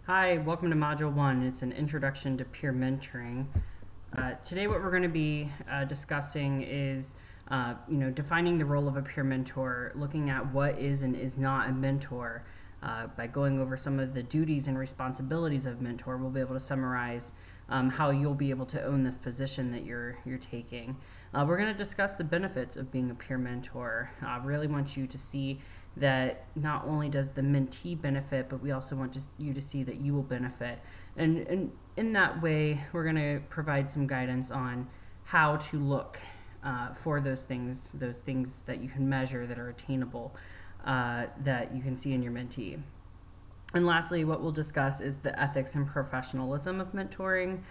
Hi, welcome to Module 1. It's an introduction to peer mentoring. Today what we're going to be discussing is defining the role of a peer mentor, looking at what is and is not a mentor. By going over some of the duties and responsibilities of mentor, we'll be able to summarize how you'll be able to own this position that you're taking. We're going to discuss the benefits of being a peer mentor. I really want you to see that not only does the mentee benefit, but we also want you to see that you will benefit. And in that way, we're going to provide some guidance on how to look for those things that you can measure that are attainable, that you can see in your mentee. And lastly, what we'll discuss is the ethics and professionalism of mentoring,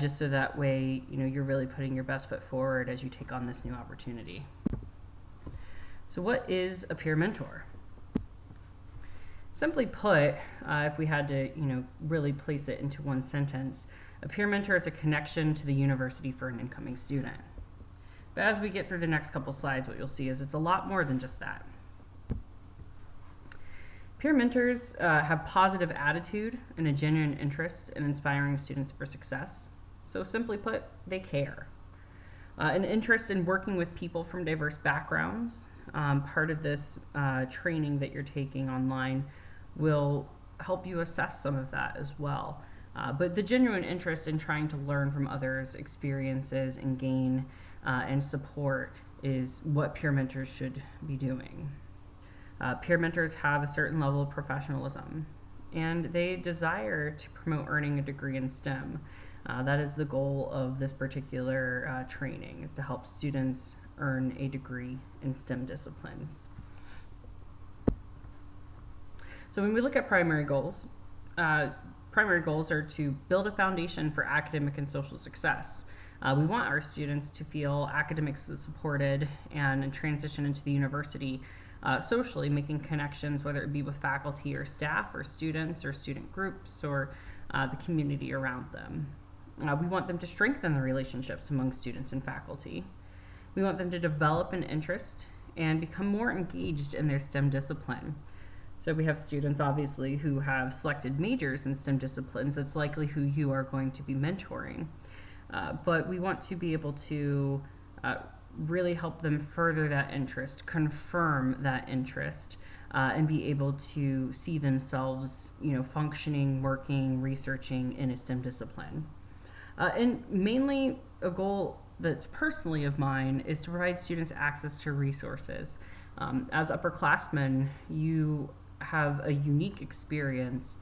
just so that way you're really putting your best foot forward as you take on this new opportunity. So what is a peer mentor? Simply put, if we had to really place it into one sentence, a peer mentor is a connection to the university for an incoming student. But as we get through the next couple slides, what you'll see is it's a lot more than just that. Peer mentors have positive attitude and a genuine interest in inspiring students for success. So simply put, they care. An interest in working with people from diverse backgrounds. Part of this training that you're taking online will help you assess some of that as well. But the genuine interest in trying to learn from others' experiences and gain and support is what peer mentors should be doing. Peer mentors have a certain level of professionalism, and they desire to promote earning a degree in STEM. That is the goal of this particular training, is to help students earn a degree in STEM disciplines. So when we look at primary goals are to build a foundation for academic and social success. We want our students to feel academically supported and transition into the university socially, making connections, whether it be with faculty or staff or students or student groups or the community around them. We want them to strengthen the relationships among students and faculty. We want them to develop an interest and become more engaged in their STEM discipline. So we have students, obviously, who have selected majors in STEM disciplines. It's likely who you are going to be mentoring. But we want to be able to really help them further that interest, confirm that interest, and be able to see themselves, functioning, working, researching in a STEM discipline. And mainly a goal that's personally of mine is to provide students access to resources. As upperclassmen, you have a unique experience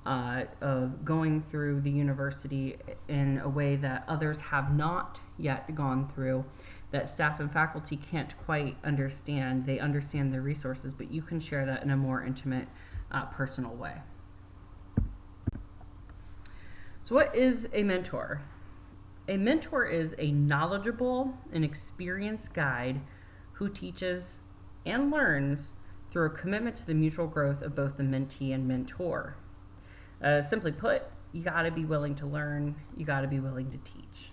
of going through the university in a way that others have not yet gone through, that staff and faculty can't quite understand. They understand the resources, but you can share that in a more intimate, personal way. So what is a mentor? A mentor is a knowledgeable and experienced guide who teaches and learns through a commitment to the mutual growth of both the mentee and mentor. Simply put, you gotta be willing to learn, you gotta be willing to teach.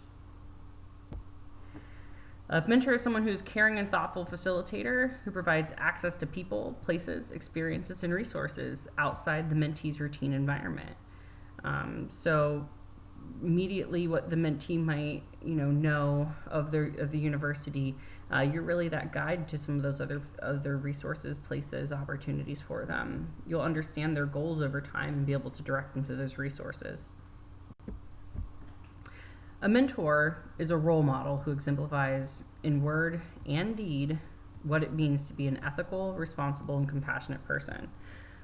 A mentor is someone who's caring and thoughtful facilitator who provides access to people, places, experiences, and resources outside the mentee's routine environment. So immediately what the mentee might know of the university, you're really that guide to some of those other resources, places, opportunities for them. You'll understand their goals over time and be able to direct them to those resources. A mentor is a role model who exemplifies in word and deed what it means to be an ethical, responsible, and compassionate person.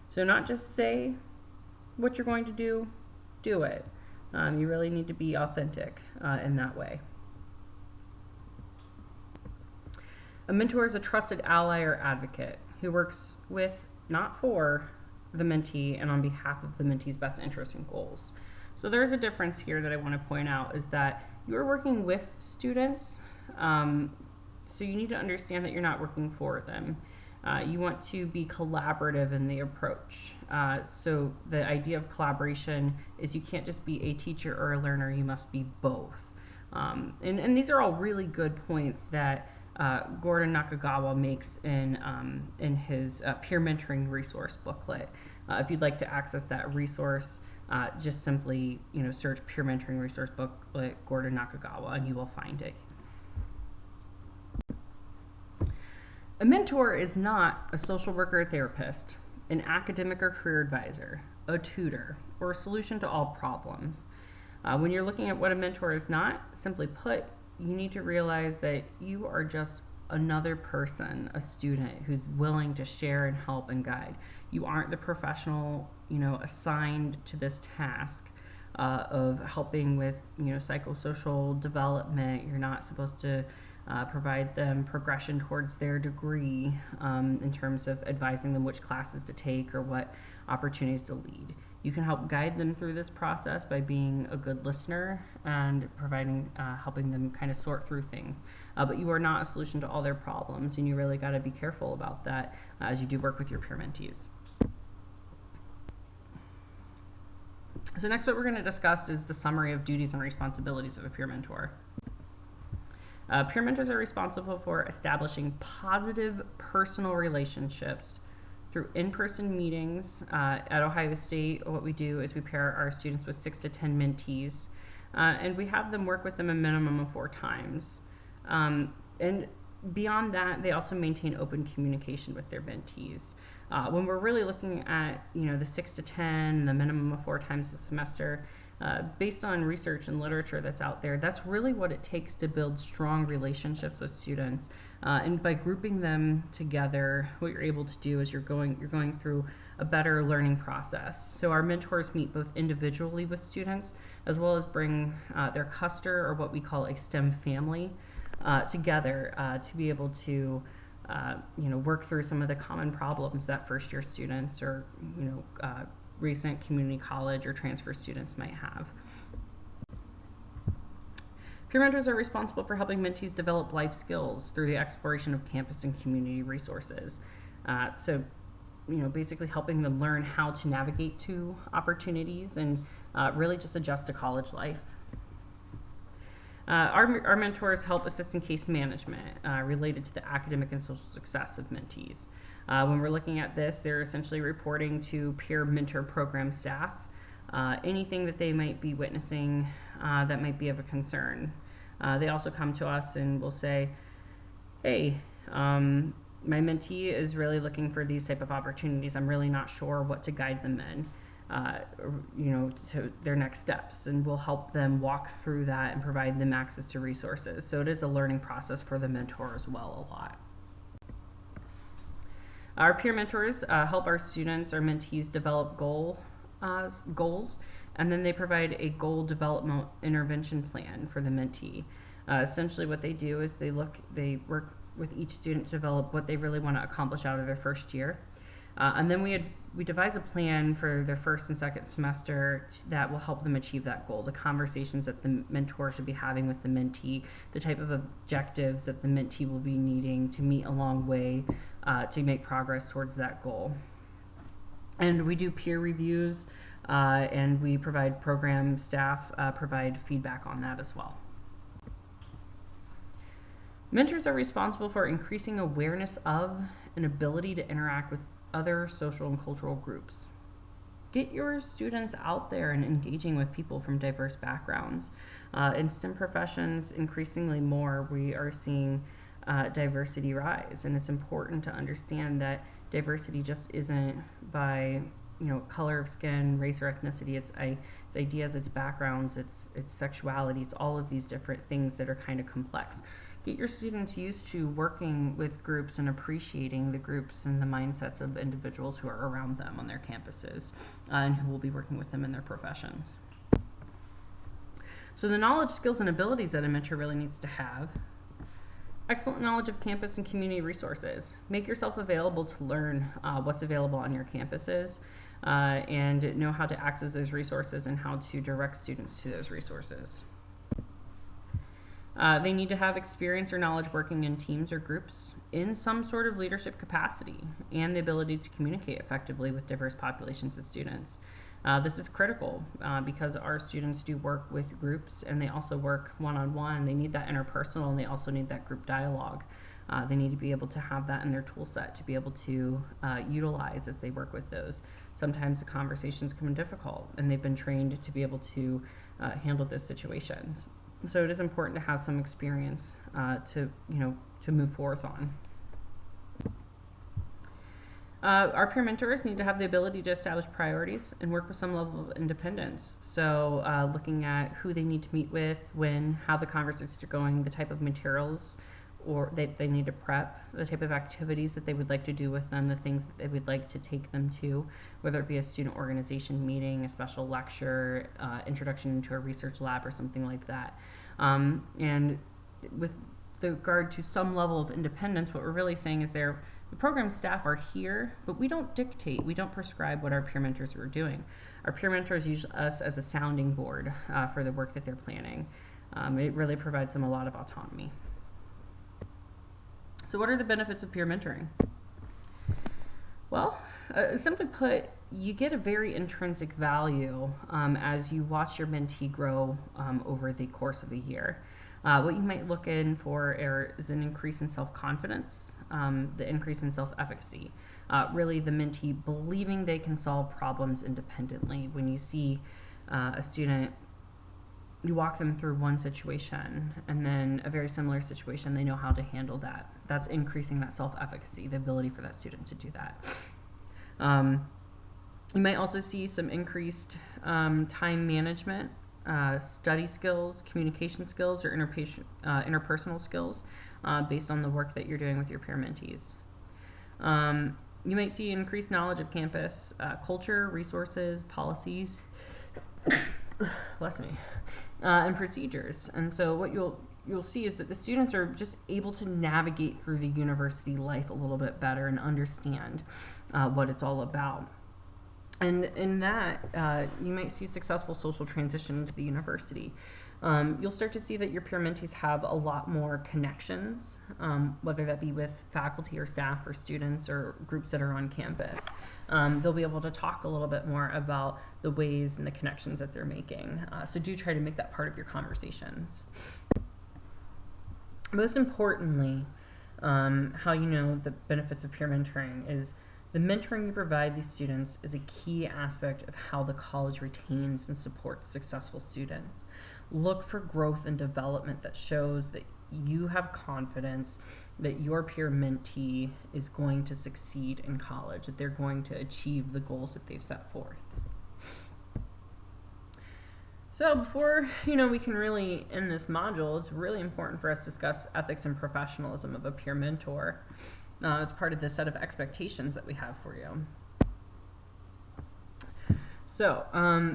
So not just say what you're going to do, do it. You really need to be authentic in that way. A mentor is a trusted ally or advocate who works with, not for, the mentee and on behalf of the mentee's best interests and goals. So there's a difference here that I want to point out, is that you're working with students, so you need to understand that you're not working for them. You want to be collaborative in the approach. So the idea of collaboration is you can't just be a teacher or a learner, you must be both. And these are all really good points that Gordon Nakagawa makes in his peer mentoring resource booklet. If you'd like to access that resource, just simply search peer mentoring resource booklet Gordon Nakagawa and you will find it. A mentor is not a social worker or therapist, an academic or career advisor, a tutor, or a solution to all problems. When you're looking at what a mentor is not, simply put, you need to realize that you are just another person, a student who's willing to share and help and guide. You aren't the professional, assigned to this task of helping with, psychosocial development. You're not supposed to provide them progression towards their degree in terms of advising them which classes to take or what opportunities to lead. You can help guide them through this process by being a good listener and providing, helping them kind of sort through things. But you are not a solution to all their problems, and you really got to be careful about that as you do work with your peer mentees. So next, what we're going to discuss is the summary of duties and responsibilities of a peer mentor. Peer mentors are responsible for establishing positive personal relationships through in-person meetings. At Ohio State, what we do is we pair our students with 6 to 10 mentees, and we have them work with them a minimum of 4 times. And beyond that, they also maintain open communication with their mentees. When we're really looking at the 6 to 10, the minimum of 4 times a semester, based on research and literature that's out there, that's really what it takes to build strong relationships with students. And by grouping them together, what you're able to do is you're going through a better learning process. So our mentors meet both individually with students as well as bring their cluster, or what we call a STEM family, together to be able to work through some of the common problems that first year students or recent community college or transfer students might have. Peer mentors are responsible for helping mentees develop life skills through the exploration of campus and community resources. So basically helping them learn how to navigate to opportunities and really just adjust to college life. Our mentors help assist in case management related to the academic and social success of mentees. When we're looking at this, they're essentially reporting to peer mentor program staff anything that they might be witnessing that might be of a concern. They also come to us and will say, hey, my mentee is really looking for these type of opportunities. I'm really not sure what to guide them in. To their next steps, and we'll help them walk through that and provide them access to resources. So it is a learning process for the mentor as well a lot. Our peer mentors help our students, our mentees, develop goals, and then they provide a goal development intervention plan for the mentee. Essentially what they do is they work with each student to develop what they really want to accomplish out of their first year. And then we devise a plan for their first and second semester that will help them achieve that goal. The conversations that the mentor should be having with the mentee, the type of objectives that the mentee will be needing to meet along the way to make progress towards that goal. And we do peer reviews, and we provide program staff provide feedback on that as well. Mentors are responsible for increasing awareness of and ability to interact with other social and cultural groups. Get your students out there and engaging with people from diverse backgrounds. In STEM professions, increasingly more, we are seeing diversity rise, and it's important to understand that diversity just isn't by color of skin, race, or ethnicity. It's ideas, it's backgrounds, it's sexuality, it's all of these different things that are kind of complex. Get your students used to working with groups and appreciating the groups and the mindsets of individuals who are around them on their campuses and who will be working with them in their professions. So the knowledge, skills, and abilities that a mentor really needs to have: excellent knowledge of campus and community resources. Make yourself available to learn what's available on your campuses and know how to access those resources and how to direct students to those resources. They need to have experience or knowledge working in teams or groups in some sort of leadership capacity and the ability to communicate effectively with diverse populations of students. This is critical because our students do work with groups and they also work one-on-one. They need that interpersonal and they also need that group dialogue. They need to be able to have that in their tool set to be able to utilize as they work with those. Sometimes the conversations come difficult and they've been trained to be able to handle those situations. So it is important to have some experience to move forth on. Our peer mentors need to have the ability to establish priorities and work with some level of independence. So looking at who they need to meet with, when, how the conversations are going, the type of materials or they need to prep, the type of activities that they would like to do with them, the things that they would like to take them to, whether it be a student organization meeting, a special lecture, introduction into a research lab or something like that. And with regard to some level of independence, what we're really saying is the program staff are here, but we don't dictate, we don't prescribe what our peer mentors are doing. Our peer mentors use us as a sounding board for the work that they're planning. It really provides them a lot of autonomy. So what are the benefits of peer mentoring? Well, simply put, you get a very intrinsic value as you watch your mentee grow over the course of a year. What you might look in for is an increase in self-confidence, the increase in self-efficacy. Really the mentee believing they can solve problems independently. When you see a student, you walk them through one situation and then a very similar situation, they know how to handle that. That's increasing that self-efficacy, the ability for that student to do that. You might also see some increased time management, study skills, communication skills, or interpersonal skills based on the work that you're doing with your peer mentees. You might see increased knowledge of campus culture, resources, policies, bless me, and procedures. And so what you'll see is that the students are just able to navigate through the university life a little bit better and understand what it's all about. And in that, you might see successful social transition into the university. You'll start to see that your peer mentees have a lot more connections, whether that be with faculty or staff or students or groups that are on campus. They'll be able to talk a little bit more about the ways and the connections that they're making. So do try to make that part of your conversations. Most importantly, how you know the benefits of peer mentoring is the mentoring you provide these students is a key aspect of how the college retains and supports successful students. Look for growth and development that shows that you have confidence that your peer mentee is going to succeed in college, that they're going to achieve the goals that they've set forth. So before we can really end this module, it's really important for us to discuss ethics and professionalism of a peer mentor. It's part of the set of expectations that we have for you. So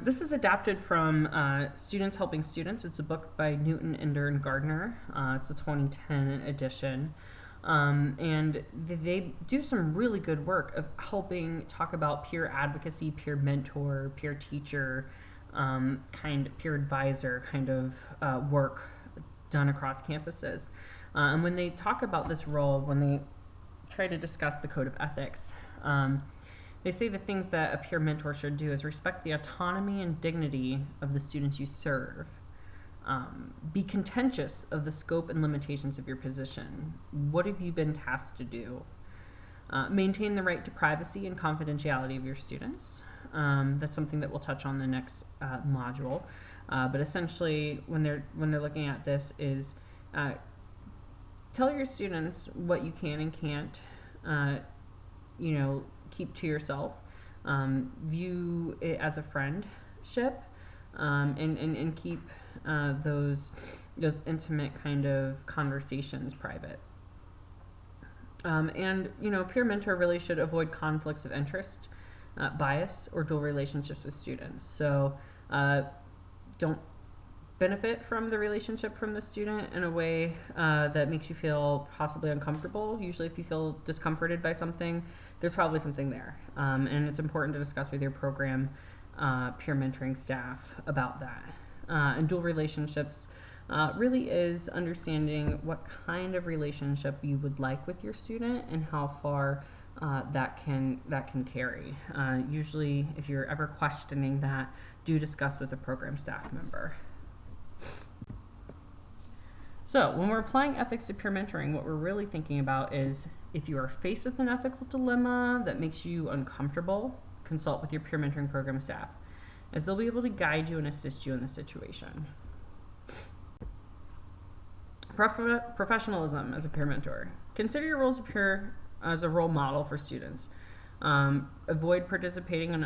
this is adapted from Students Helping Students. It's a book by Newton, Ender, and Gardner. It's a 2010 edition. And they do some really good work of helping talk about peer advocacy, peer mentor, peer teacher, peer advisor kind of work done across campuses. And when they talk about this role, when they try to discuss the code of ethics, they say the things that a peer mentor should do is respect the autonomy and dignity of the students you serve. Be contentious of the scope and limitations of your position. What have you been tasked to do? Maintain the right to privacy and confidentiality of your students. That's something that we'll touch on the next module. But essentially, when they're looking at this, is tell your students what you can and can't, keep to yourself. View it as a friendship, and keep those intimate kind of conversations private. Peer mentor really should avoid conflicts of interest, bias, or dual relationships with students. So don't benefit from the relationship from the student in a way that makes you feel possibly uncomfortable. Usually if you feel discomforted by something, there's probably something there. And it's important to discuss with your program peer mentoring staff about that. And dual relationships really is understanding what kind of relationship you would like with your student and how far that can carry. Usually, if you're ever questioning that, do discuss with a program staff member. So when we're applying ethics to peer mentoring, what we're really thinking about is if you are faced with an ethical dilemma that makes you uncomfortable, consult with your peer mentoring program staff, as they'll be able to guide you and assist you in the situation. Professionalism as a peer mentor. Consider your role as a role model for students. Avoid participating in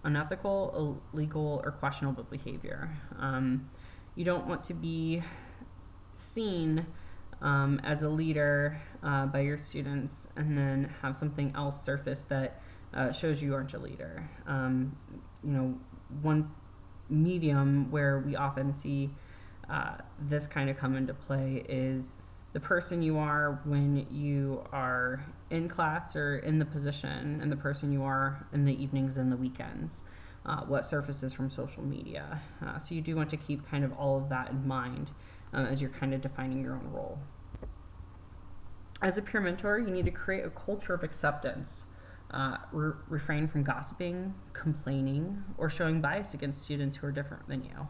unethical, illegal, or questionable behavior. You don't want to be seen as a leader by your students and then have something else surface that shows you aren't a leader. One medium where we often see this kind of come into play is the person you are when you are in class or in the position, and the person you are in the evenings and the weekends. What surfaces from social media. So you do want to keep kind of all of that in mind as you're kind of defining your own role. As a peer mentor, you need to create a culture of acceptance. Refrain from gossiping, complaining, or showing bias against students who are different than you.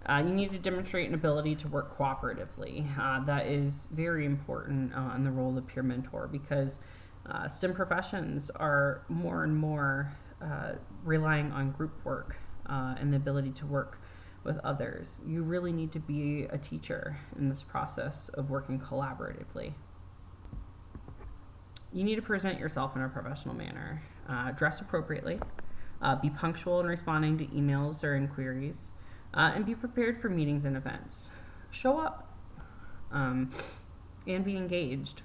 You need to demonstrate an ability to work cooperatively. That is very important in the role of peer mentor, because STEM professions are more and more relying on group work and the ability to work with others. You really need to be a teacher in this process of working collaboratively. You need to present yourself in a professional manner. Dress appropriately. Be punctual in responding to emails or inquiries. And be prepared for meetings and events. Show up and be engaged.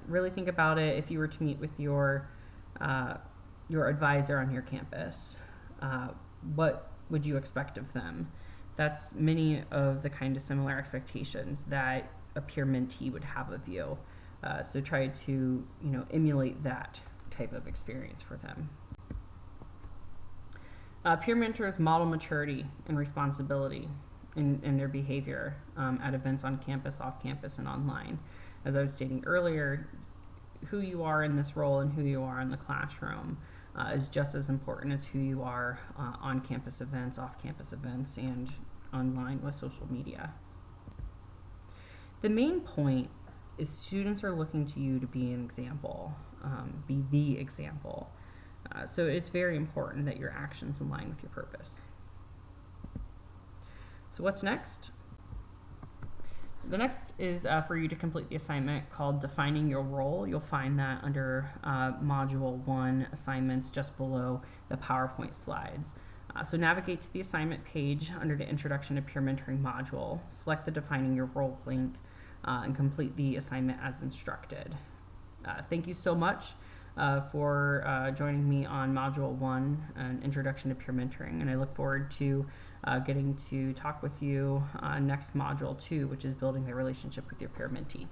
Really think about it. If you were to meet with your advisor on your campus, what would you expect of them? That's many of the kind of similar expectations that a peer mentee would have of you. So try to emulate that type of experience for them. Peer mentors model maturity and responsibility in their behavior at events on campus, off campus, and online. As I was stating earlier, who you are in this role and who you are in the classroom is just as important as who you are on campus events, off campus events, and online with social media. The main point is students are looking to you to be an example, be the example. So it's very important that your actions align with your purpose. So what's next? The next is for you to complete the assignment called Defining Your Role. You'll find that under Module 1 assignments just below the PowerPoint slides. So navigate to the assignment page under the Introduction to Peer Mentoring module. Select the Defining Your Role link and complete the assignment as instructed. Thank you so much for joining me on Module 1, an Introduction to Peer Mentoring, and I look forward to getting to talk with you on next Module 2, which is building the relationship with your peer mentee.